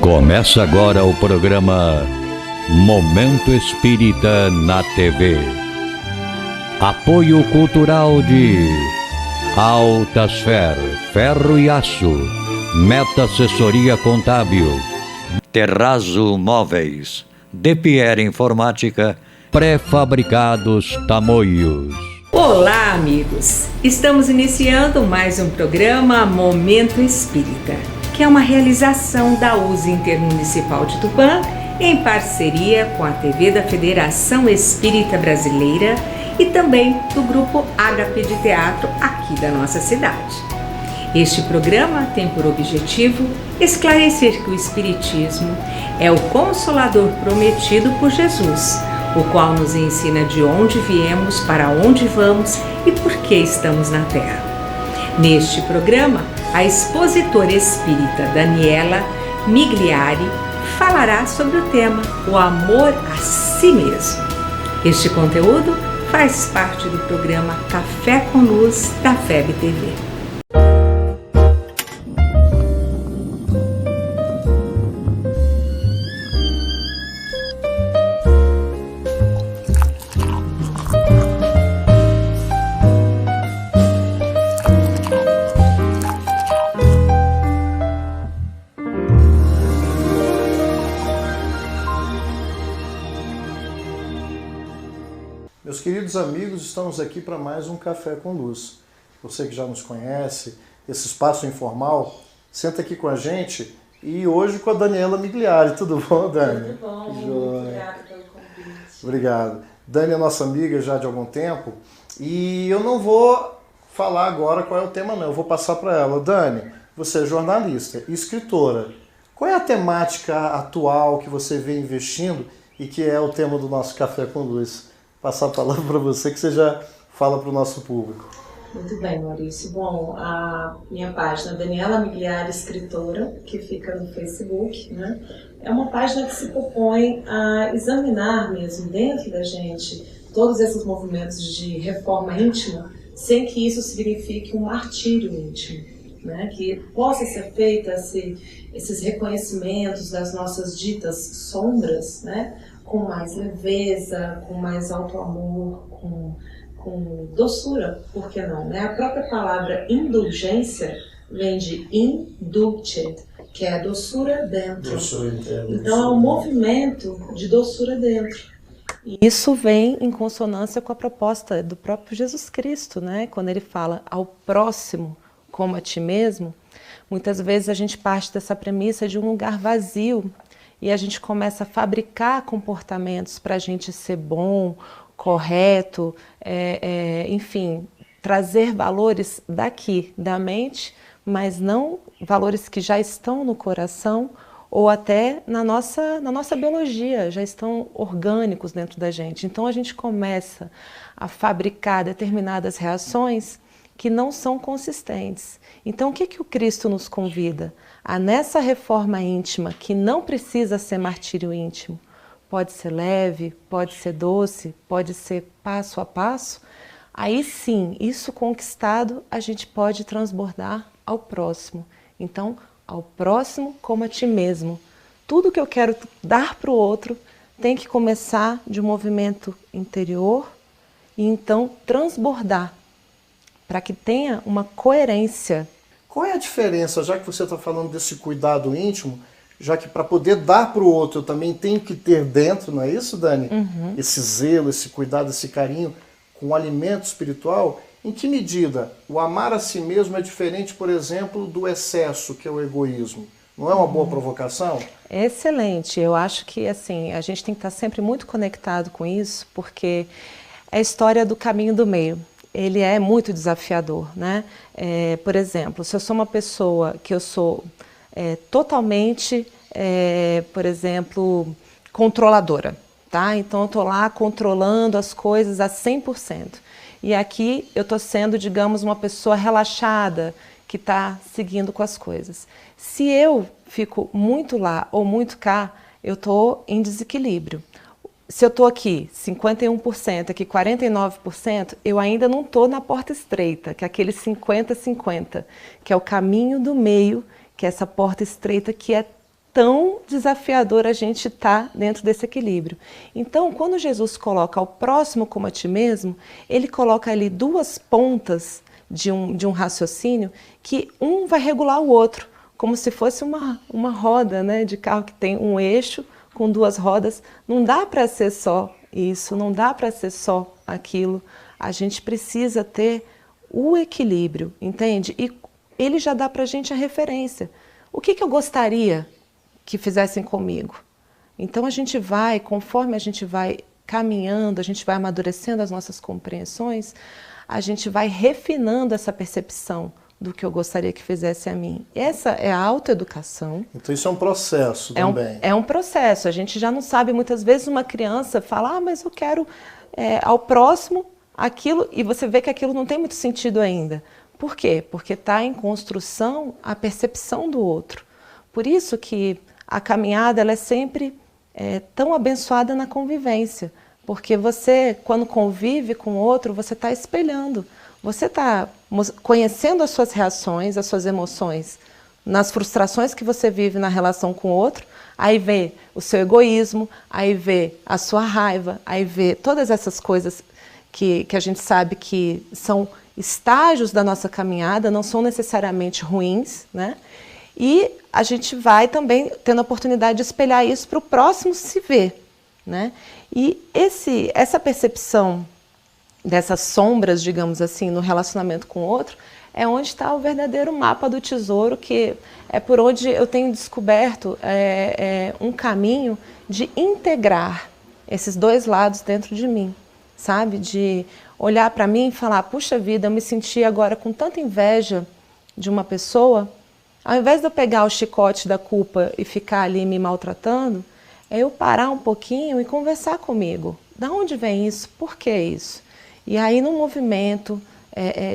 Começa agora o programa Momento Espírita na TV. Apoio cultural de Altasfer, Ferro e Aço, Meta Assessoria Contábil, Terrazzo Móveis, De Pierre Informática, Pré-fabricados Tamoios. Olá, amigos! Estamos iniciando mais um programa Momento Espírita, que é uma realização da USE Intermunicipal de Tupã, em parceria com a TV da Federação Espírita Brasileira e também do Grupo HP de Teatro aqui da nossa cidade. Este programa tem por objetivo esclarecer que o Espiritismo é o Consolador prometido por Jesus, o qual nos ensina de onde viemos, para onde vamos e por que estamos na Terra. Neste programa, a expositora espírita Daniela Migliari falará sobre o tema O Amor a Si Mesmo. Este conteúdo faz parte do programa Café com Luz da FEB TV. Meus queridos amigos, estamos aqui para mais um Café com Luz. Você que já nos conhece, esse espaço informal, senta aqui com a gente e hoje com a Daniela Migliari. Tudo bom, Dani? Tudo bom, muito obrigada pelo convite. Obrigado. Dani é nossa amiga já de algum tempo e eu não vou falar agora qual é o tema não, eu vou passar para ela. Dani, você é jornalista e escritora. Qual é a temática atual que você vem investindo e que é o tema do nosso Café com Luz? Passar a palavra para você, que você já fala para o nosso público. Muito bem, Maurício. Bom, a minha página Daniela Migliari Escritora, que fica no Facebook, né? É uma página que se propõe a examinar mesmo dentro da gente todos esses movimentos de reforma íntima, sem que isso signifique um martírio íntimo, né? Que possa ser feita esses reconhecimentos das nossas ditas sombras, né? Com mais leveza, com mais auto-amor, com doçura, por que não? Né? A própria palavra indulgência vem de indulcet, que é a doçura dentro. Então é um movimento de doçura dentro. E isso vem em consonância com a proposta do próprio Jesus Cristo, né? Quando ele fala ao próximo como a ti mesmo, muitas vezes a gente parte dessa premissa de um lugar vazio, e a gente começa a fabricar comportamentos para a gente ser bom, correto, enfim, trazer valores daqui, da mente, mas não valores que já estão no coração ou até na nossa biologia, já estão orgânicos dentro da gente. Então a gente começa a fabricar determinadas reações que não são consistentes. Então o que o Cristo nos convida? A nessa reforma íntima, que não precisa ser martírio íntimo, pode ser leve, pode ser doce, pode ser passo a passo, aí sim, isso conquistado, a gente pode transbordar ao próximo. Então, ao próximo como a ti mesmo. Tudo que eu quero dar para o outro tem que começar de um movimento interior e então transbordar, para que tenha uma coerência. Qual é a diferença, já que você está falando desse cuidado íntimo, já que para poder dar para o outro eu também tenho que ter dentro, não é isso, Dani? Uhum. Esse zelo, esse cuidado, esse carinho com o alimento espiritual, em que medida o amar a si mesmo é diferente, por exemplo, do excesso, que é o egoísmo? Não é uma boa provocação? Excelente. Eu acho que assim, a gente tem que estar sempre muito conectado com isso, porque é a história do caminho do meio. Ele é muito desafiador, né? Por exemplo, se eu sou uma pessoa que eu sou totalmente, por exemplo, controladora, tá? Então eu estou lá controlando as coisas a 100%. E aqui eu estou sendo, digamos, uma pessoa relaxada, que está seguindo com as coisas. Se eu fico muito lá ou muito cá, eu estou em desequilíbrio. Se eu estou aqui 51%, aqui 49%, eu ainda não estou na porta estreita, que é aquele 50-50, que é o caminho do meio, que é essa porta estreita que é tão desafiador a gente estar dentro desse equilíbrio. Então, quando Jesus coloca o próximo como a ti mesmo, ele coloca ali duas pontas de um raciocínio que um vai regular o outro, como se fosse uma roda, né, de carro que tem um eixo com duas rodas. Não dá para ser só isso, não dá para ser só aquilo. A gente precisa ter o equilíbrio, entende? E ele já dá para a gente a referência. O que eu gostaria que fizessem comigo? Então a gente vai, conforme a gente vai caminhando, a gente vai amadurecendo as nossas compreensões, a gente vai refinando essa percepção do que eu gostaria que fizesse a mim. Essa é a autoeducação. Então isso é um processo também. É um processo. A gente já não sabe, muitas vezes uma criança fala, mas eu quero ao próximo aquilo, e você vê que aquilo não tem muito sentido ainda. Por quê? Porque está em construção a percepção do outro. Por isso que a caminhada ela é sempre tão abençoada na convivência. Porque você, quando convive com o outro, você está espelhando. Você está conhecendo as suas reações, as suas emoções, nas frustrações que você vive na relação com o outro, aí vê o seu egoísmo, aí vê a sua raiva, aí vê todas essas coisas que a gente sabe que são estágios da nossa caminhada, não são necessariamente ruins, né? E a gente vai também tendo a oportunidade de espelhar isso para o próximo se ver, né? E essa percepção dessas sombras, digamos assim, no relacionamento com o outro, é onde está o verdadeiro mapa do tesouro, que é por onde eu tenho descoberto um caminho de integrar esses dois lados dentro de mim, sabe? De olhar para mim e falar, puxa vida, eu me senti agora com tanta inveja de uma pessoa, ao invés de eu pegar o chicote da culpa e ficar ali me maltratando, é eu parar um pouquinho e conversar comigo. Da onde vem isso? Por que isso? E aí, num movimento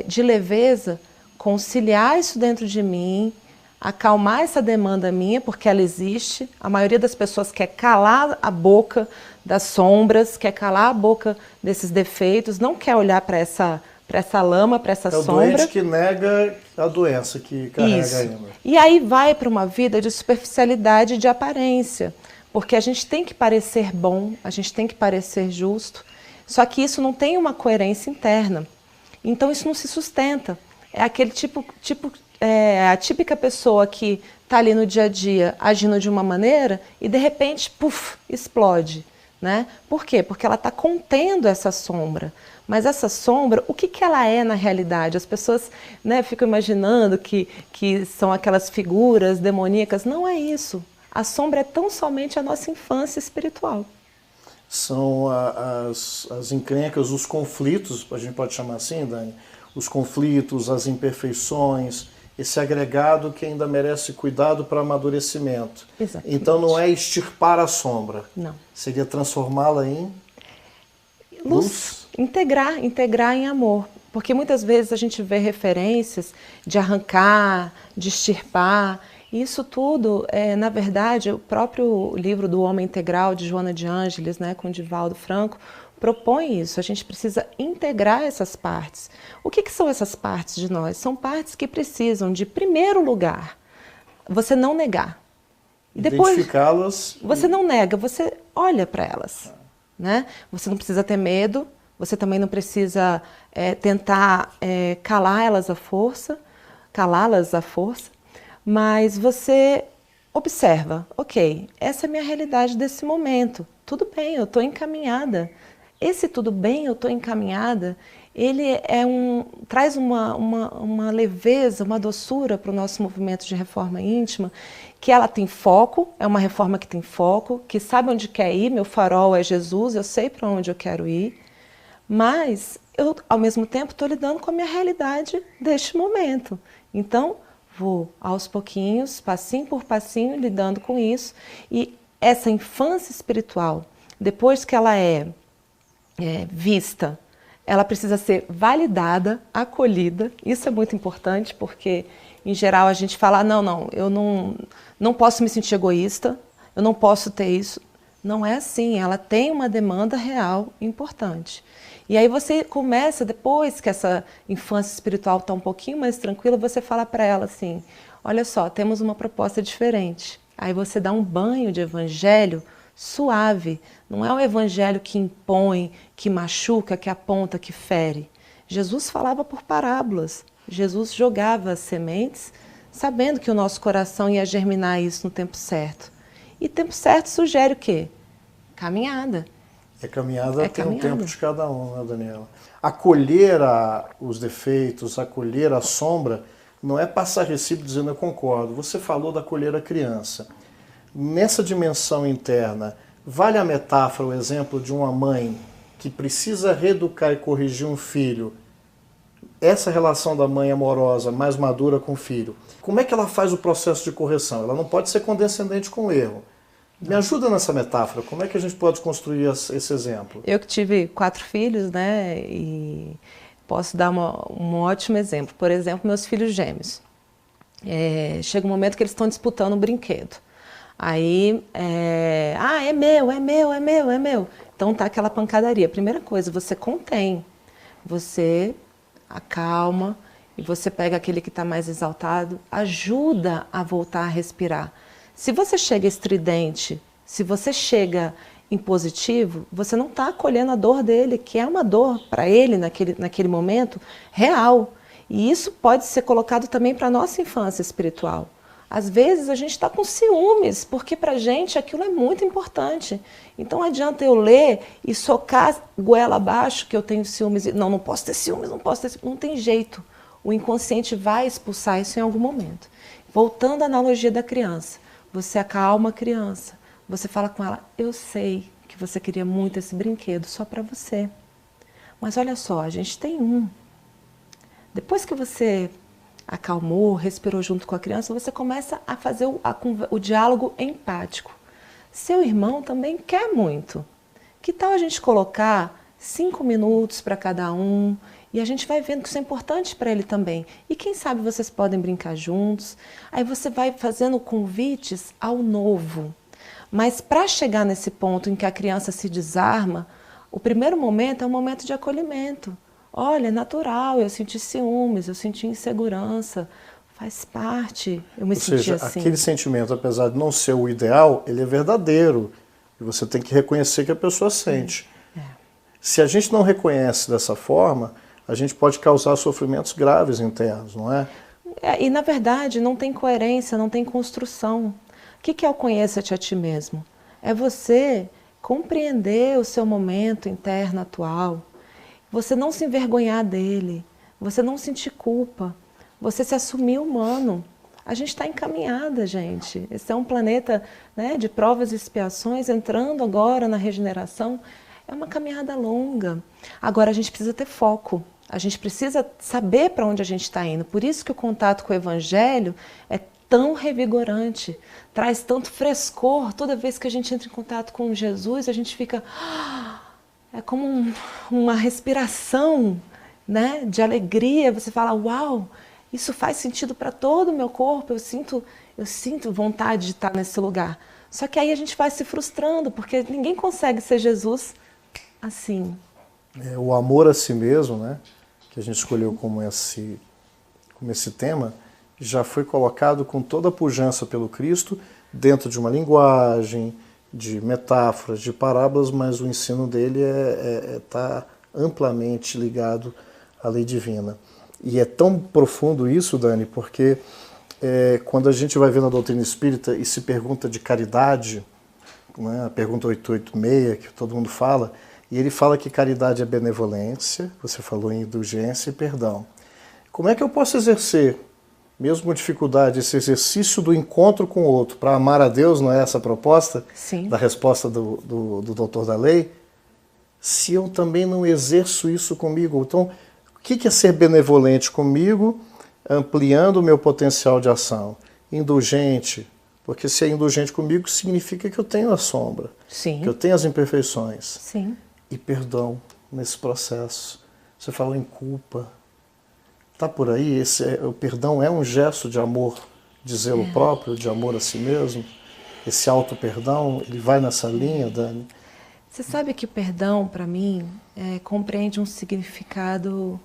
de leveza, conciliar isso dentro de mim, acalmar essa demanda minha, porque ela existe. A maioria das pessoas quer calar a boca das sombras, quer calar a boca desses defeitos, não quer olhar para essa lama, para essa sombra. É o doente que nega a doença que carrega isso. ainda. E aí vai para uma vida de superficialidade e de aparência, porque a gente tem que parecer bom, a gente tem que parecer justo, só que isso não tem uma coerência interna. Então isso não se sustenta. É aquele a típica pessoa que está ali no dia a dia agindo de uma maneira e de repente, puf, explode, né? Por quê? Porque ela está contendo essa sombra. Mas essa sombra, o que ela é na realidade? As pessoas, né, ficam imaginando que são aquelas figuras demoníacas. Não é isso. A sombra é tão somente a nossa infância espiritual. São as encrencas, os conflitos, a gente pode chamar assim, Dani? Os conflitos, as imperfeições, esse agregado que ainda merece cuidado para amadurecimento. Exatamente. Então não é extirpar a sombra. Não. Seria transformá-la em luz. Integrar em amor. Porque muitas vezes a gente vê referências de arrancar, de extirpar. E isso tudo, na verdade, o próprio livro do Homem Integral, de Joana de Ângeles, né, com Divaldo Franco, propõe isso. A gente precisa integrar essas partes. O que são essas partes de nós? São partes que precisam de, primeiro lugar, você não negar. Identificá-las. Você não nega, você olha para elas. Né? Você não precisa ter medo, você também não precisa tentar calá-las à força, mas você observa, ok, essa é a minha realidade desse momento, tudo bem, eu estou encaminhada. Esse tudo bem, eu estou encaminhada, ele traz uma leveza, uma doçura para o nosso movimento de reforma íntima, que ela tem foco, é uma reforma que tem foco, que sabe onde quer ir, meu farol é Jesus, eu sei para onde eu quero ir, mas eu, ao mesmo tempo, estou lidando com a minha realidade deste momento. Então, vou aos pouquinhos, passinho por passinho, lidando com isso. E essa infância espiritual, depois que ela é vista, ela precisa ser validada, acolhida. Isso é muito importante, porque, em geral, a gente fala, não, eu não posso me sentir egoísta, eu não posso ter isso. Não é assim, ela tem uma demanda real importante. E aí você começa, depois que essa infância espiritual está um pouquinho mais tranquila, você fala para ela assim, olha só, temos uma proposta diferente. Aí você dá um banho de evangelho suave. Não é um evangelho que impõe, que machuca, que aponta, que fere. Jesus falava por parábolas. Jesus jogava as sementes, sabendo que o nosso coração ia germinar isso no tempo certo. E tempo certo sugere o quê? Caminhada. Caminhada tem um tempo de cada um, né, Daniela? Acolher os defeitos, acolher a sombra, não é passar recibo dizendo eu concordo. Você falou da acolher a criança. Nessa dimensão interna, vale a metáfora, o exemplo de uma mãe que precisa reeducar e corrigir um filho. Essa relação da mãe amorosa, mais madura com o filho, como é que ela faz o processo de correção? Ela não pode ser condescendente com o erro. Me ajuda nessa metáfora, como é que a gente pode construir esse exemplo? Eu que tive 4 filhos, né, e posso dar um ótimo exemplo. Por exemplo, meus filhos gêmeos. Chega um momento que eles estão disputando um brinquedo. Aí, é meu, é meu, é meu, é meu. Então tá aquela pancadaria. Primeira coisa, você contém, você acalma e você pega aquele que está mais exaltado, ajuda a voltar a respirar. Se você chega estridente, se você chega impositivo, você não está acolhendo a dor dele, que é uma dor para ele naquele momento real. E isso pode ser colocado também para a nossa infância espiritual. Às vezes a gente está com ciúmes, porque para a gente aquilo é muito importante. Então não adianta eu ler e socar goela abaixo que eu tenho ciúmes. Não posso ter ciúmes, não posso ter ciúmes. Não tem jeito. O inconsciente vai expulsar isso em algum momento. Voltando à analogia da criança. Você acalma a criança. Você fala com ela, eu sei que você queria muito esse brinquedo só para você. Mas olha só, a gente tem um. Depois que você acalmou, respirou junto com a criança, você começa a fazer o diálogo empático. Seu irmão também quer muito. Que tal a gente colocar 5 minutos para cada um e a gente vai vendo que isso é importante para ele também. E quem sabe vocês podem brincar juntos. Aí você vai fazendo convites ao novo. Mas para chegar nesse ponto em que a criança se desarma, o primeiro momento é um momento de acolhimento. Olha, é natural, eu senti ciúmes, eu senti insegurança, faz parte, eu me senti assim. Aquele sentimento, apesar de não ser o ideal, ele é verdadeiro. E você tem que reconhecer que a pessoa sente. Se a gente não reconhece dessa forma, a gente pode causar sofrimentos graves internos, não é? E na verdade não tem coerência, não tem construção. O que é o conheça-te a ti mesmo? É você compreender o seu momento interno atual, você não se envergonhar dele, você não sentir culpa, você se assumir humano. A gente está encaminhada, gente. Esse é um planeta, né, de provas e expiações, entrando agora na regeneração. É uma caminhada longa. Agora a gente precisa ter foco. A gente precisa saber para onde a gente está indo. Por isso que o contato com o Evangelho é tão revigorante, traz tanto frescor. Toda vez que a gente entra em contato com Jesus, a gente fica... É como uma respiração, né, de alegria. Você fala, uau, isso faz sentido para todo o meu corpo. Eu sinto vontade de estar nesse lugar. Só que aí a gente vai se frustrando, porque ninguém consegue ser Jesus assim. O amor a si mesmo, né, que a gente escolheu como esse tema, já foi colocado com toda a pujança pelo Cristo dentro de uma linguagem, de metáforas, de parábolas, mas o ensino dele está amplamente ligado à lei divina. E é tão profundo isso, Dani, porque quando a gente vai ver na doutrina espírita e se pergunta de caridade, né, a pergunta 886, que todo mundo fala, e ele fala que caridade é benevolência, você falou em indulgência e perdão. Como é que eu posso exercer, mesmo com dificuldade, esse exercício do encontro com o outro, para amar a Deus, não é essa a proposta? Sim. Da resposta do doutor da lei? Se eu também não exerço isso comigo. Então, o que é ser benevolente comigo, ampliando o meu potencial de ação? Indulgente, porque se é indulgente comigo, significa que eu tenho a sombra, Sim. que eu tenho as imperfeições. Sim. E perdão nesse processo. Você falou em culpa. Está por aí? O perdão é um gesto de amor, de zelo próprio, de amor a si mesmo? Esse auto-perdão, ele vai nessa linha, Dani? Você sabe que o perdão, para mim, compreende um significado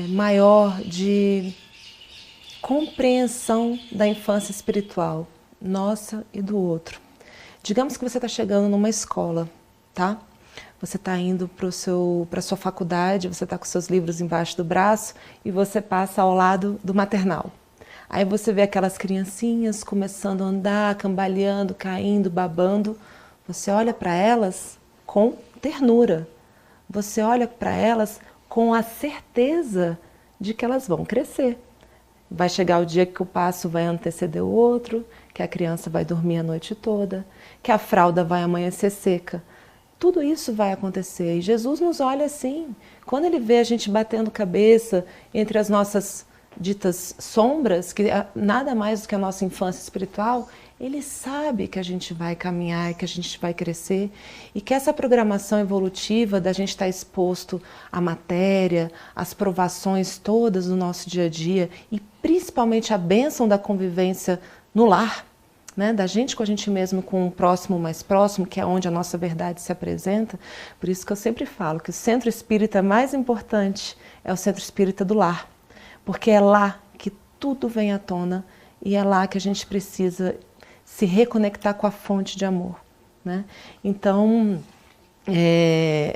maior de compreensão da infância espiritual. nossa e do outro. Digamos que você está chegando numa escola, tá? Você está indo para a sua faculdade, você está com seus livros embaixo do braço e você passa ao lado do maternal. Aí você vê aquelas criancinhas começando a andar, cambaleando, caindo, babando. Você olha para elas com ternura. Você olha para elas com a certeza de que elas vão crescer. Vai chegar o dia que o passo vai anteceder o outro, que a criança vai dormir a noite toda, que a fralda vai amanhecer seca. Tudo isso vai acontecer e Jesus nos olha assim. Quando Ele vê a gente batendo cabeça entre as nossas ditas sombras, que é nada mais do que a nossa infância espiritual, Ele sabe que a gente vai caminhar, que a gente vai crescer e que essa programação evolutiva da gente estar exposto à matéria, às provações todas do nosso dia a dia e principalmente a bênção da convivência no lar, né, da gente com a gente mesmo, com o próximo mais próximo, que é onde a nossa verdade se apresenta. Por isso que eu sempre falo que o centro espírita mais importante é o centro espírita do lar, porque é lá que tudo vem à tona e é lá que a gente precisa se reconectar com a fonte de amor, né? Então,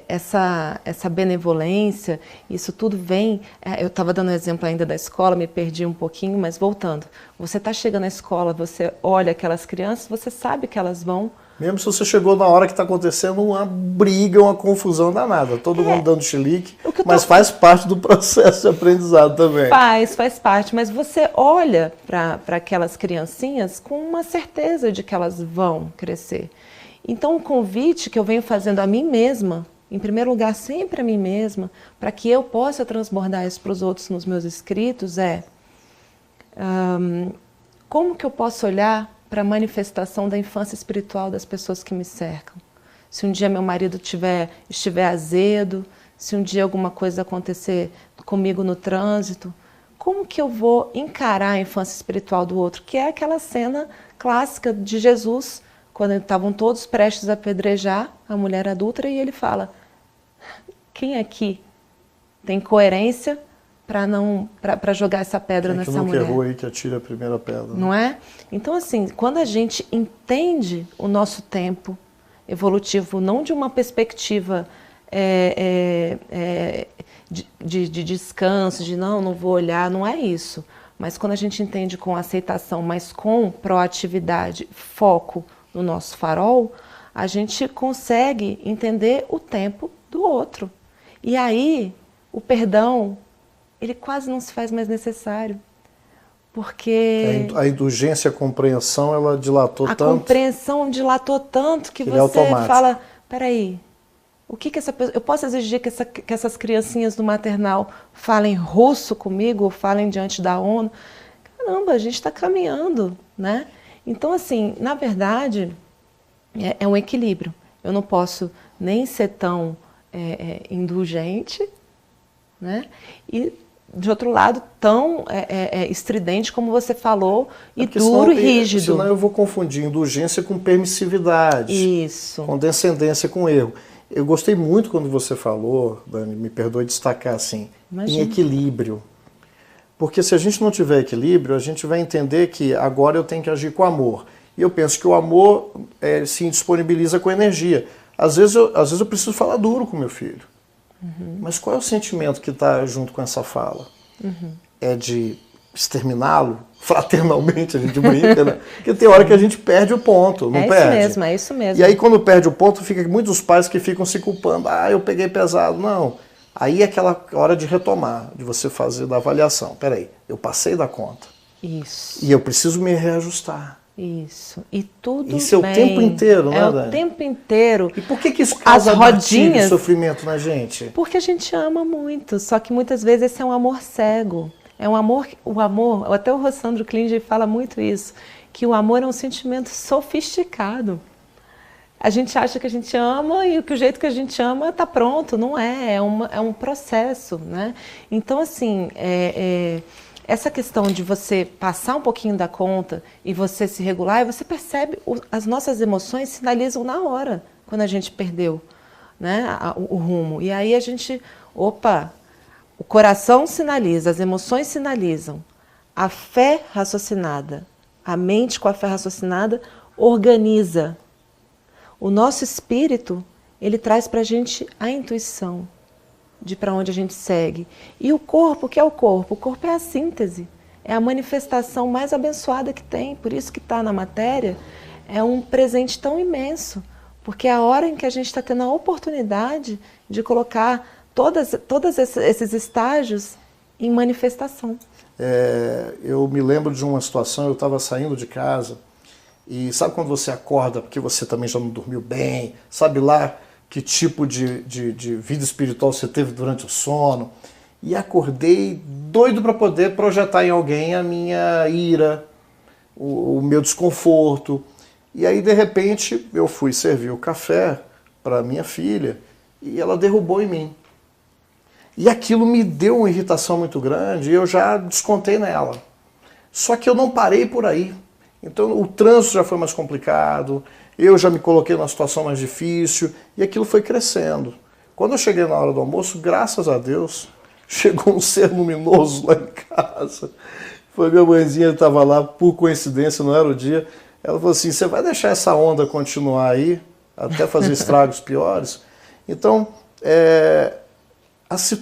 essa benevolência, isso tudo vem... eu estava dando um exemplo ainda da escola, me perdi um pouquinho, mas voltando. Você está chegando na escola, você olha aquelas crianças, você sabe que elas vão... Mesmo se você chegou na hora que está acontecendo uma briga, uma confusão danada, todo mundo dando chilique, mas faz parte do processo de aprendizado também. Faz parte, mas você olha para aquelas criancinhas com uma certeza de que elas vão crescer. Então o convite que eu venho fazendo a mim mesma, em primeiro lugar sempre a mim mesma, para que eu possa transbordar isso para os outros nos meus escritos como que eu posso olhar para a manifestação da infância espiritual das pessoas que me cercam? Se um dia meu marido estiver azedo, se um dia alguma coisa acontecer comigo no trânsito, como que eu vou encarar a infância espiritual do outro? Que é aquela cena clássica de Jesus, quando estavam todos prestes a apedrejar a mulher adúltera, e ele fala: quem aqui tem coerência para jogar essa pedra nessa mulher? Quem nunca errou aí que atira a primeira pedra. Não é? Então, assim, quando a gente entende o nosso tempo evolutivo, não de uma perspectiva de descanso, de não vou olhar, não é isso. Mas quando a gente entende com aceitação, mas com proatividade, foco no nosso farol, a gente consegue entender o tempo do outro. E aí, o perdão, ele quase não se faz mais necessário. Porque... A indulgência, a compreensão, ela dilatou tanto. A compreensão dilatou tanto que você fala, peraí, o que essa pessoa... Eu posso exigir que essas criancinhas do maternal falem russo comigo, ou falem diante da ONU? Caramba, a gente está caminhando, né? Então, assim, na verdade, é um equilíbrio. Eu não posso nem ser tão indulgente, né? E, de outro lado, tão estridente, como você falou, e duro e rígido. Senão eu vou confundir indulgência com permissividade. Isso. Com descendência com erro. Eu gostei muito quando você falou, Dani, me perdoe destacar assim, em equilíbrio. Porque se a gente não tiver equilíbrio, a gente vai entender que agora eu tenho que agir com amor. E eu penso que o amor se disponibiliza com energia. Às vezes eu preciso falar duro com meu filho. Uhum. Mas qual é o sentimento que está junto com essa fala? Uhum. É de exterminá-lo? Fraternalmente, a gente brinca, né? Porque tem hora que a gente perde o ponto, não perde? É isso mesmo. E aí quando perde o ponto, fica muitos pais que ficam se culpando. Eu peguei pesado. Não. Aí é aquela hora de retomar, de você fazer da avaliação. Peraí, eu passei da conta. Isso. E eu preciso me reajustar. Isso. E tudo isso bem. É o tempo inteiro, né, Dani? É o tempo inteiro. E por que isso causa as rodinhas? Sofrimento na gente? Porque a gente ama muito, só que muitas vezes esse é um amor cego. É um amor, até o Rossandro Klinger fala muito isso, que o amor é um sentimento sofisticado. A gente acha que a gente ama e que o jeito que a gente ama está pronto. Não é, é um processo, né? Então, assim, essa questão de você passar um pouquinho da conta e você se regular, e você percebe, as nossas emoções sinalizam na hora, quando a gente perdeu, né, o rumo. E aí a gente, o coração sinaliza, as emoções sinalizam, a fé raciocinada A mente com a fé raciocinada organiza. O nosso espírito, ele traz para a gente a intuição de para onde a gente segue. E o corpo, o que é o corpo? O corpo é a síntese, é a manifestação mais abençoada que tem. Por isso que está na matéria, é um presente tão imenso, porque é a hora em que a gente está tendo a oportunidade de colocar todos esses estágios em manifestação. Eu me lembro de uma situação, eu estava saindo de casa, e sabe quando você acorda porque você também já não dormiu bem, sabe lá que tipo de vida espiritual você teve durante o sono, e acordei doido para poder projetar em alguém a minha ira, o meu desconforto. E aí, de repente, eu fui servir o café para minha filha e ela derrubou em mim. E aquilo me deu uma irritação muito grande e eu já descontei nela. Só que eu não parei por aí. Então o trânsito já foi mais complicado, eu já me coloquei numa situação mais difícil e aquilo foi crescendo. Quando eu cheguei na hora do almoço, graças a Deus, chegou um ser luminoso lá em casa. Foi minha mãezinha, estava lá, por coincidência, não era o dia. Ela falou assim, você vai deixar essa onda continuar aí, até fazer estragos piores? Então, as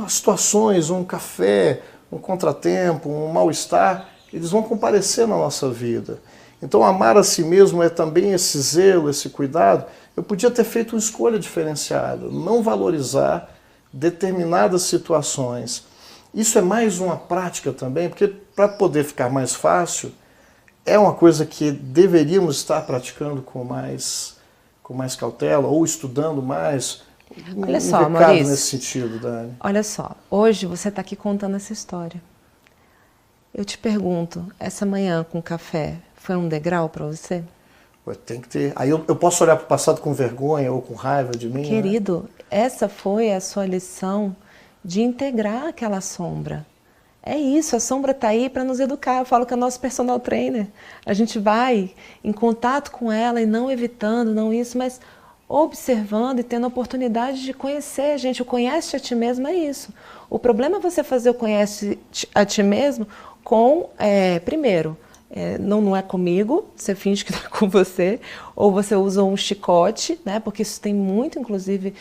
situações, um café, um contratempo, um mal-estar, eles vão comparecer na nossa vida. Então, amar a si mesmo é também esse zelo, esse cuidado. Eu podia ter feito uma escolha diferenciada, não valorizar determinadas situações. Isso é mais uma prática também, porque para poder ficar mais fácil, é uma coisa que deveríamos estar praticando com mais cautela, ou estudando mais. Olha só, recado Maurício, nesse sentido, Dani. Olha só, hoje você está aqui contando essa história. Eu te pergunto, essa manhã com café foi um degrau para você? Tem que ter. Aí eu posso olhar para o passado com vergonha ou com raiva de mim? Querido, né? Essa foi a sua lição de integrar aquela sombra. É isso, a sombra está aí para nos educar. Eu falo que é o nosso personal trainer. A gente vai em contato com ela e não evitando, não isso, mas observando e tendo a oportunidade de conhecer a gente. O conhece a ti mesmo é isso. O problema é você fazer o conhece a ti mesmo com, primeiro, não é comigo, você finge que está com você, ou você usa um chicote, né? Porque isso tem muito, inclusive,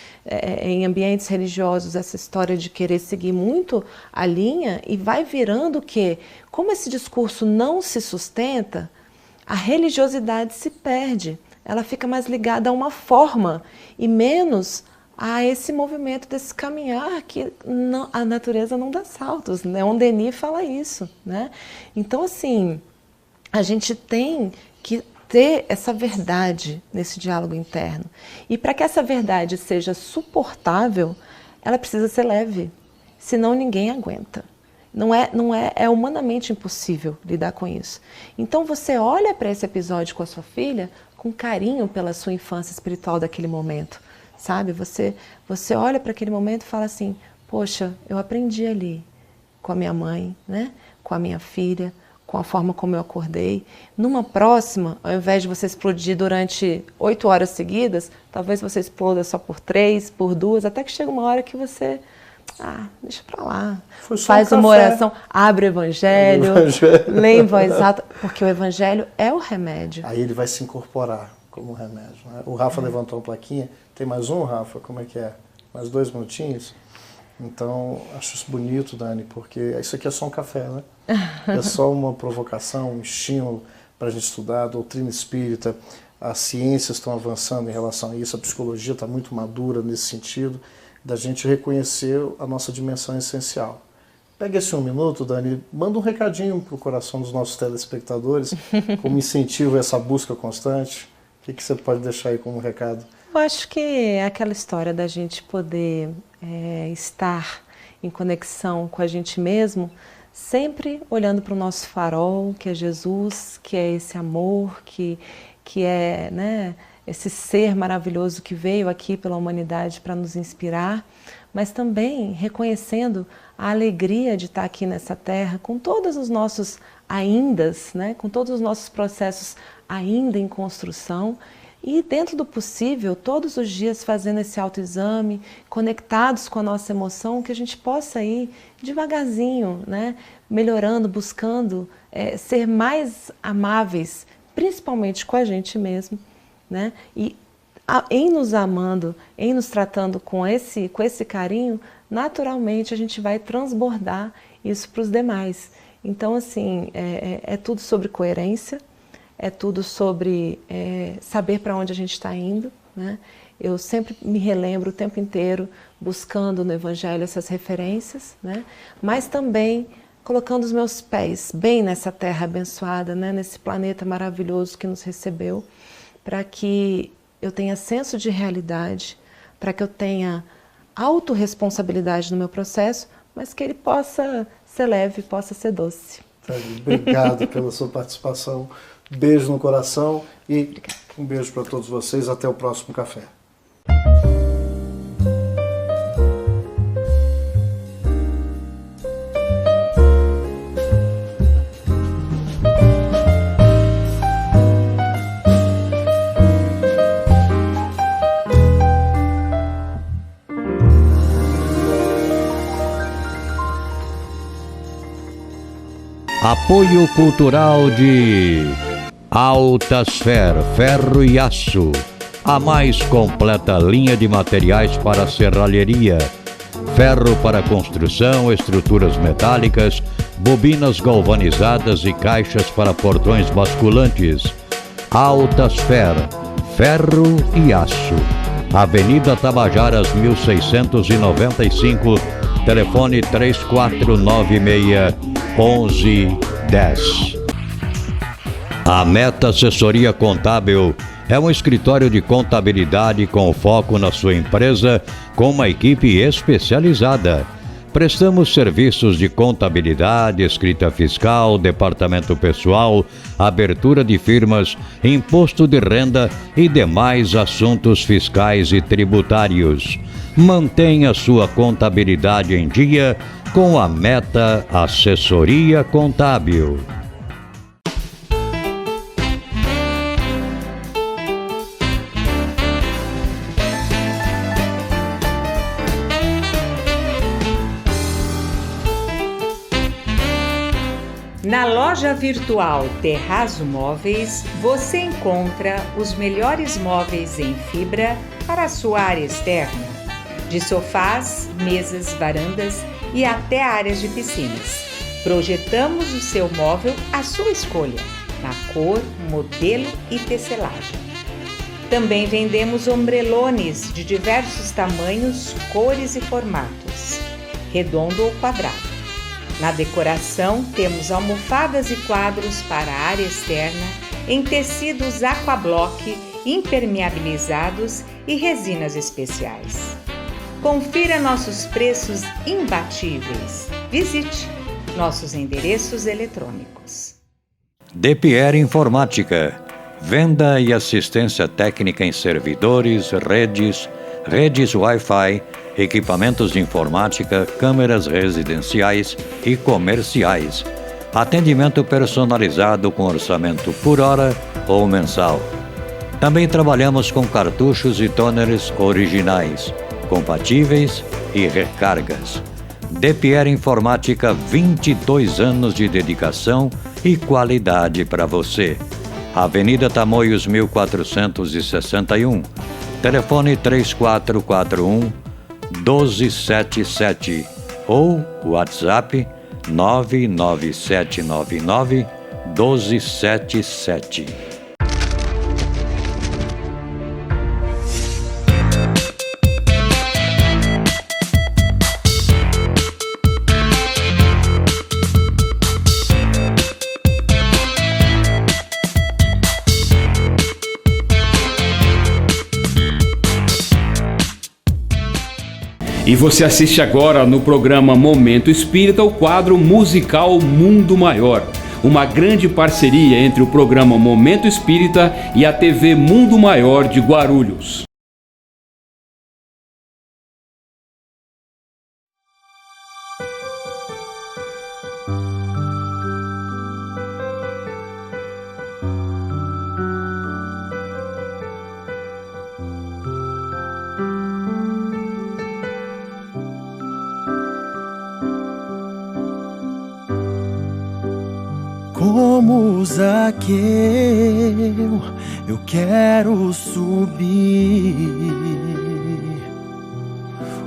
em ambientes religiosos, essa história de querer seguir muito a linha, e vai virando que, como esse discurso não se sustenta, a religiosidade se perde, ela fica mais ligada a uma forma e menos a esse movimento desse caminhar que a natureza não dá saltos, né? Leon Denis fala isso, né? Então, assim, a gente tem que ter essa verdade nesse diálogo interno. E para que essa verdade seja suportável, ela precisa ser leve, senão ninguém aguenta. É humanamente impossível lidar com isso. Então você olha para esse episódio com a sua filha com carinho pela sua infância espiritual daquele momento, sabe? Você olha para aquele momento e fala assim, poxa, eu aprendi ali com a minha mãe, né? Com a minha filha, com a forma como eu acordei. Numa próxima, ao invés de você explodir durante 8 horas seguidas, talvez você exploda só por 3, por 2, até que chega uma hora que você... deixa pra lá. Faz uma oração, abre o evangelho, lê em voz alta, porque o evangelho é o remédio. Aí ele vai se incorporar como remédio. Né? O Rafa levantou uma plaquinha. Tem mais um, Rafa? Como é que é? Mais 2 minutinhos? Então, acho isso bonito, Dani, porque isso aqui é só um café, né? É só uma provocação, um estímulo para a gente estudar a doutrina espírita. As ciências estão avançando em relação a isso, a psicologia está muito madura nesse sentido, da gente reconhecer a nossa dimensão essencial. Pega esse 1 minuto, Dani, manda um recadinho para o coração dos nossos telespectadores, como incentivo a essa busca constante. O que você pode deixar aí como recado? Eu acho que é aquela história da gente poder estar em conexão com a gente mesmo, sempre olhando para o nosso farol, que é Jesus, que é esse amor, que é, né, esse ser maravilhoso que veio aqui pela humanidade para nos inspirar, mas também reconhecendo a alegria de estar aqui nessa terra, com todos os nossos aindas, né, com todos os nossos processos ainda em construção, e dentro do possível, todos os dias fazendo esse autoexame, conectados com a nossa emoção, que a gente possa ir devagarzinho, né, melhorando, buscando ser mais amáveis, principalmente com a gente mesmo, né? E em nos amando, em nos tratando com esse carinho, naturalmente a gente vai transbordar isso para os demais. Então, assim, é tudo sobre coerência, é tudo sobre saber para onde a gente está indo, né? Eu sempre me relembro o tempo inteiro buscando no Evangelho essas referências, né? Mas também colocando os meus pés bem nessa terra abençoada, né? Nesse planeta maravilhoso que nos recebeu, para que eu tenha senso de realidade, para que eu tenha autorresponsabilidade no meu processo, mas que ele possa ser leve, possa ser doce. Obrigado pela sua participação. Beijo no coração e um beijo para todos vocês. Até o próximo café. Apoio cultural de Altasfer Ferro e Aço, a mais completa linha de materiais para serralheria, ferro para construção, estruturas metálicas, bobinas galvanizadas e caixas para portões basculantes. Altasfer Ferro e Aço, Avenida Tabajaras 1695, telefone 3496-1110. A Meta Assessoria Contábil é um escritório de contabilidade com foco na sua empresa, com uma equipe especializada. Prestamos serviços de contabilidade, escrita fiscal, departamento pessoal, abertura de firmas, imposto de renda e demais assuntos fiscais e tributários. Mantenha sua contabilidade em dia com a Meta Assessoria Contábil. Na loja virtual Terrazo Móveis, você encontra os melhores móveis em fibra para a sua área externa, de sofás, mesas, varandas e até áreas de piscinas. Projetamos o seu móvel à sua escolha, na cor, modelo e tecelagem. Também vendemos ombrelones de diversos tamanhos, cores e formatos, redondo ou quadrado. Na decoração, temos almofadas e quadros para a área externa em tecidos aquablock, impermeabilizados e resinas especiais. Confira nossos preços imbatíveis. Visite nossos endereços eletrônicos. DPR Informática. Venda e assistência técnica em servidores, redes Wi-Fi, equipamentos de informática, câmeras residenciais e comerciais. Atendimento personalizado com orçamento por hora ou mensal. Também trabalhamos com cartuchos e toners originais, compatíveis e recargas. DPR Informática, 22 anos de dedicação e qualidade para você. Avenida Tamoios 1461. Telefone 3441-1277 ou WhatsApp 99799-1277. E você assiste agora no programa Momento Espírita o quadro musical Mundo Maior, uma grande parceria entre o programa Momento Espírita e a TV Mundo Maior de Guarulhos. Zaqueu, eu quero subir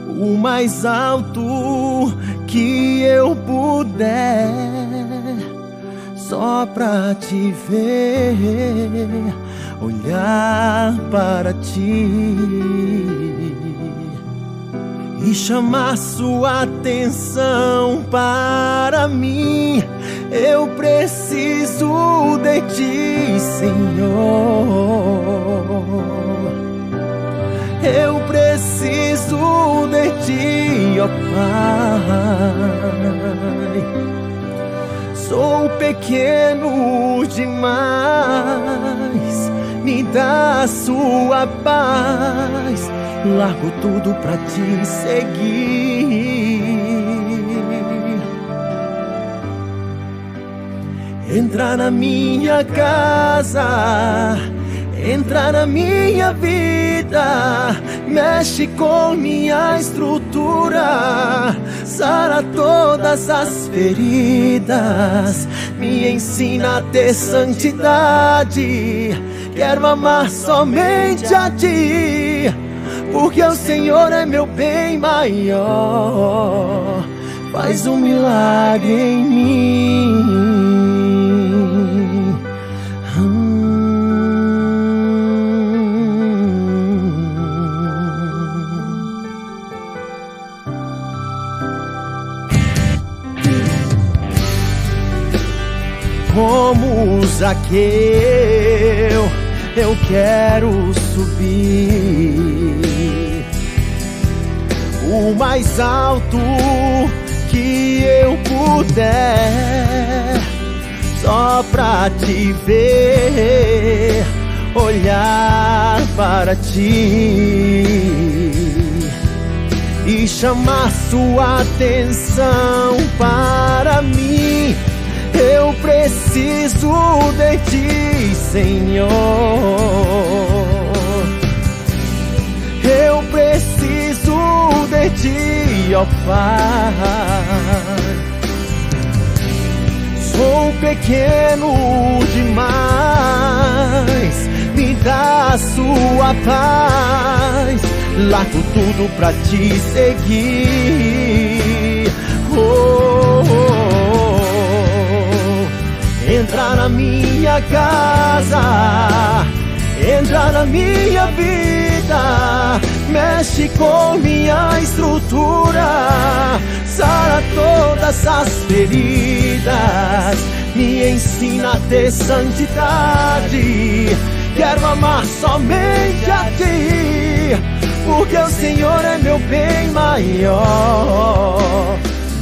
o mais alto que eu puder, só pra te ver, olhar para ti e chamar sua atenção para mim. Eu preciso de ti, Senhor. Eu preciso de ti, ó Pai. Sou pequeno demais, me dá a sua paz. Largo tudo pra te seguir. Entra na minha casa, entra na minha vida, mexe com minha estrutura, sara todas as feridas, me ensina a ter santidade. Quero amar somente a ti, porque o Senhor é meu bem maior. Faz um milagre em mim. Como Zaqueu, eu quero subir o mais alto que eu puder, só pra te ver, olhar para ti e chamar sua atenção para mim. Eu preciso de ti, Senhor. Eu preciso de ti, ó Pai. Sou pequeno demais, me dá a sua paz. Largo tudo pra te seguir. Entra na minha casa, entra na minha vida, mexe com minha estrutura, sara todas as feridas, me ensina a ter santidade. Quero amar somente a ti, porque o Senhor é meu bem maior.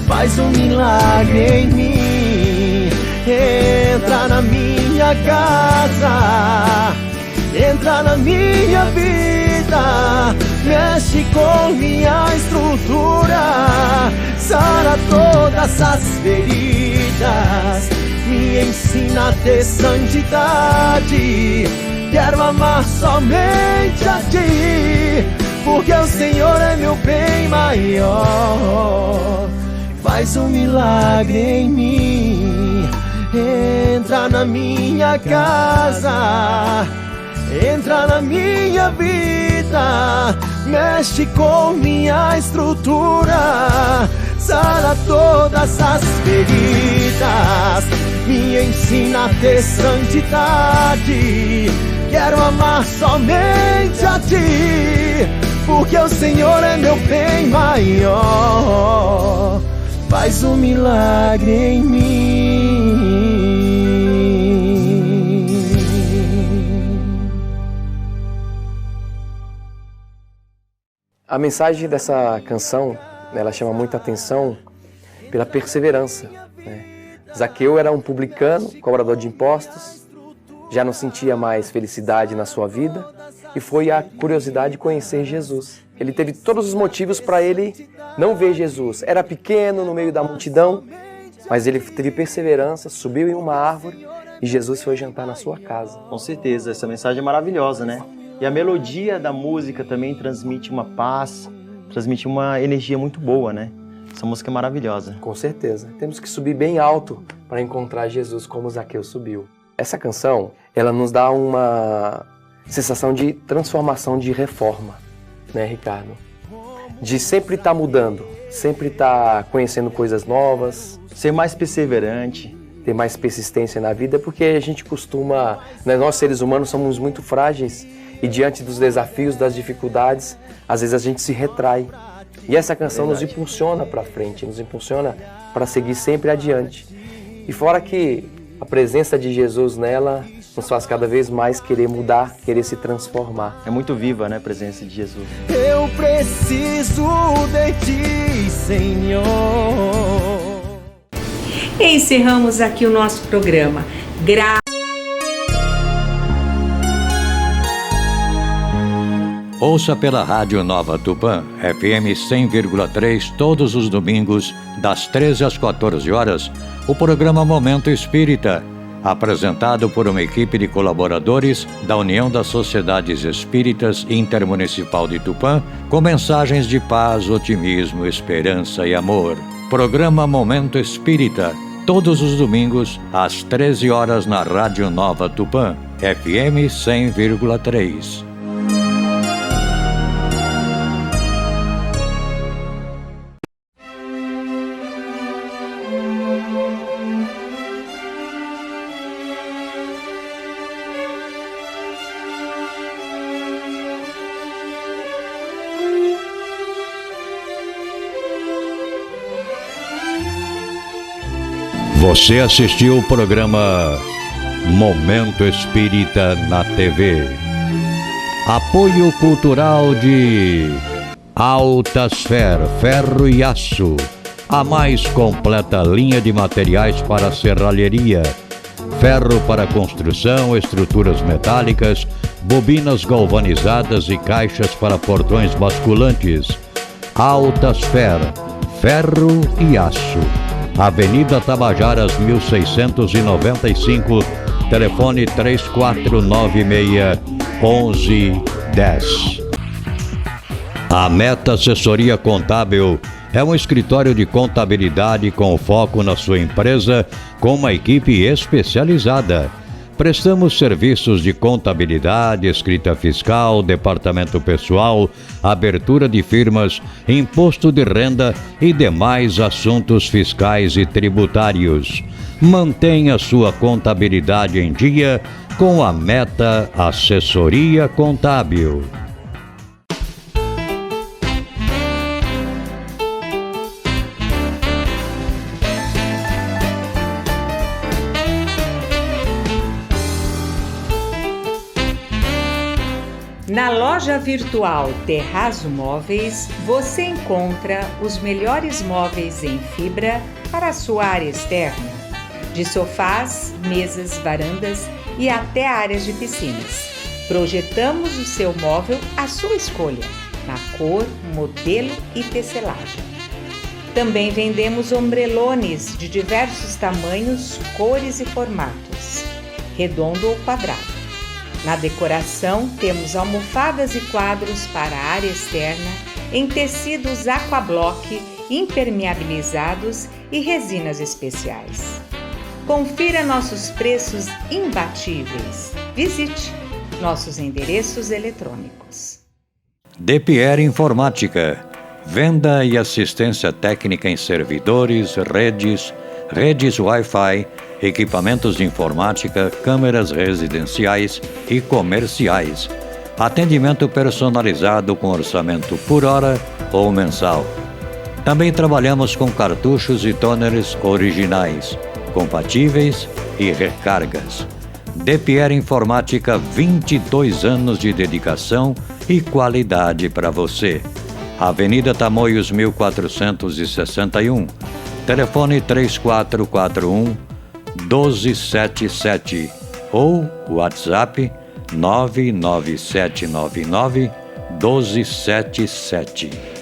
Faz um milagre em mim. Entra na minha casa, entra na minha vida, mexe com minha estrutura, sara todas as feridas, me ensina a ter santidade. Quero amar somente a ti, porque o Senhor é meu bem maior. Faz um milagre em mim. Entra na minha casa, entra na minha vida, mexe com minha estrutura, sara todas as feridas, me ensina a ter santidade. Quero amar somente a ti, porque o Senhor é meu bem maior. Faz um milagre em mim. A mensagem dessa canção, ela chama muita atenção pela perseverança, né? Zaqueu era um publicano, cobrador de impostos, já não sentia mais felicidade na sua vida e foi a curiosidade de conhecer Jesus. Ele teve todos os motivos para ele não ver Jesus. Era pequeno no meio da multidão, mas ele teve perseverança, subiu em uma árvore e Jesus foi jantar na sua casa. Com certeza, essa mensagem é maravilhosa, né? E a melodia da música também transmite uma paz, transmite uma energia muito boa, né? Essa música é maravilhosa. Com certeza. Temos que subir bem alto para encontrar Jesus como Zaqueu subiu. Essa canção, ela nos dá uma sensação de transformação, de reforma, né, Ricardo? De sempre estar mudando, sempre estar conhecendo coisas novas. Ser mais perseverante. Ter mais persistência na vida, porque a gente costuma, né, nós seres humanos somos muito frágeis e diante dos desafios, das dificuldades, às vezes a gente se retrai. E essa canção nos impulsiona para frente, nos impulsiona para seguir sempre adiante. E fora que a presença de Jesus nela nos faz cada vez mais querer mudar, querer se transformar. É muito viva, né, a presença de Jesus. Eu preciso de ti, Senhor. E encerramos aqui o nosso programa. Ouça pela Rádio Nova Tupã, FM 100,3, todos os domingos, das 13 às 14 horas, o programa Momento Espírita, apresentado por uma equipe de colaboradores da União das Sociedades Espíritas Intermunicipal de Tupã, com mensagens de paz, otimismo, esperança e amor. Programa Momento Espírita, todos os domingos, às 13 horas na Rádio Nova Tupã, FM 100,3. Você assistiu o programa Momento Espírita na TV. Apoio cultural de Altasfer, ferro e aço. A mais completa linha de materiais para serralheria. Ferro para construção, estruturas metálicas, bobinas galvanizadas e caixas para portões basculantes. Altasfer, ferro e aço. Avenida Tabajaras 1695, telefone 3496-1110. A Meta Assessoria Contábil é um escritório de contabilidade com foco na sua empresa, com uma equipe especializada. Prestamos serviços de contabilidade, escrita fiscal, departamento pessoal, abertura de firmas, imposto de renda e demais assuntos fiscais e tributários. Mantenha sua contabilidade em dia com a Meta Assessoria Contábil. Na loja virtual Terrazzo Móveis, você encontra os melhores móveis em fibra para a sua área externa, de sofás, mesas, varandas e até áreas de piscinas. Projetamos o seu móvel à sua escolha, na cor, modelo e tecelagem. Também vendemos ombrelones de diversos tamanhos, cores e formatos, redondo ou quadrado. Na decoração, temos almofadas e quadros para a área externa em tecidos aquablock, impermeabilizados e resinas especiais. Confira nossos preços imbatíveis. Visite nossos endereços eletrônicos. DPR Informática. Venda e assistência técnica em servidores, redes Wi-Fi, equipamentos de informática, câmeras residenciais e comerciais. Atendimento personalizado com orçamento por hora ou mensal. Também trabalhamos com cartuchos e toners originais, compatíveis e recargas. DPR Informática, 22 anos de dedicação e qualidade para você. Avenida Tamoios 1461, telefone 3441-1277 ou WhatsApp 99799-1277.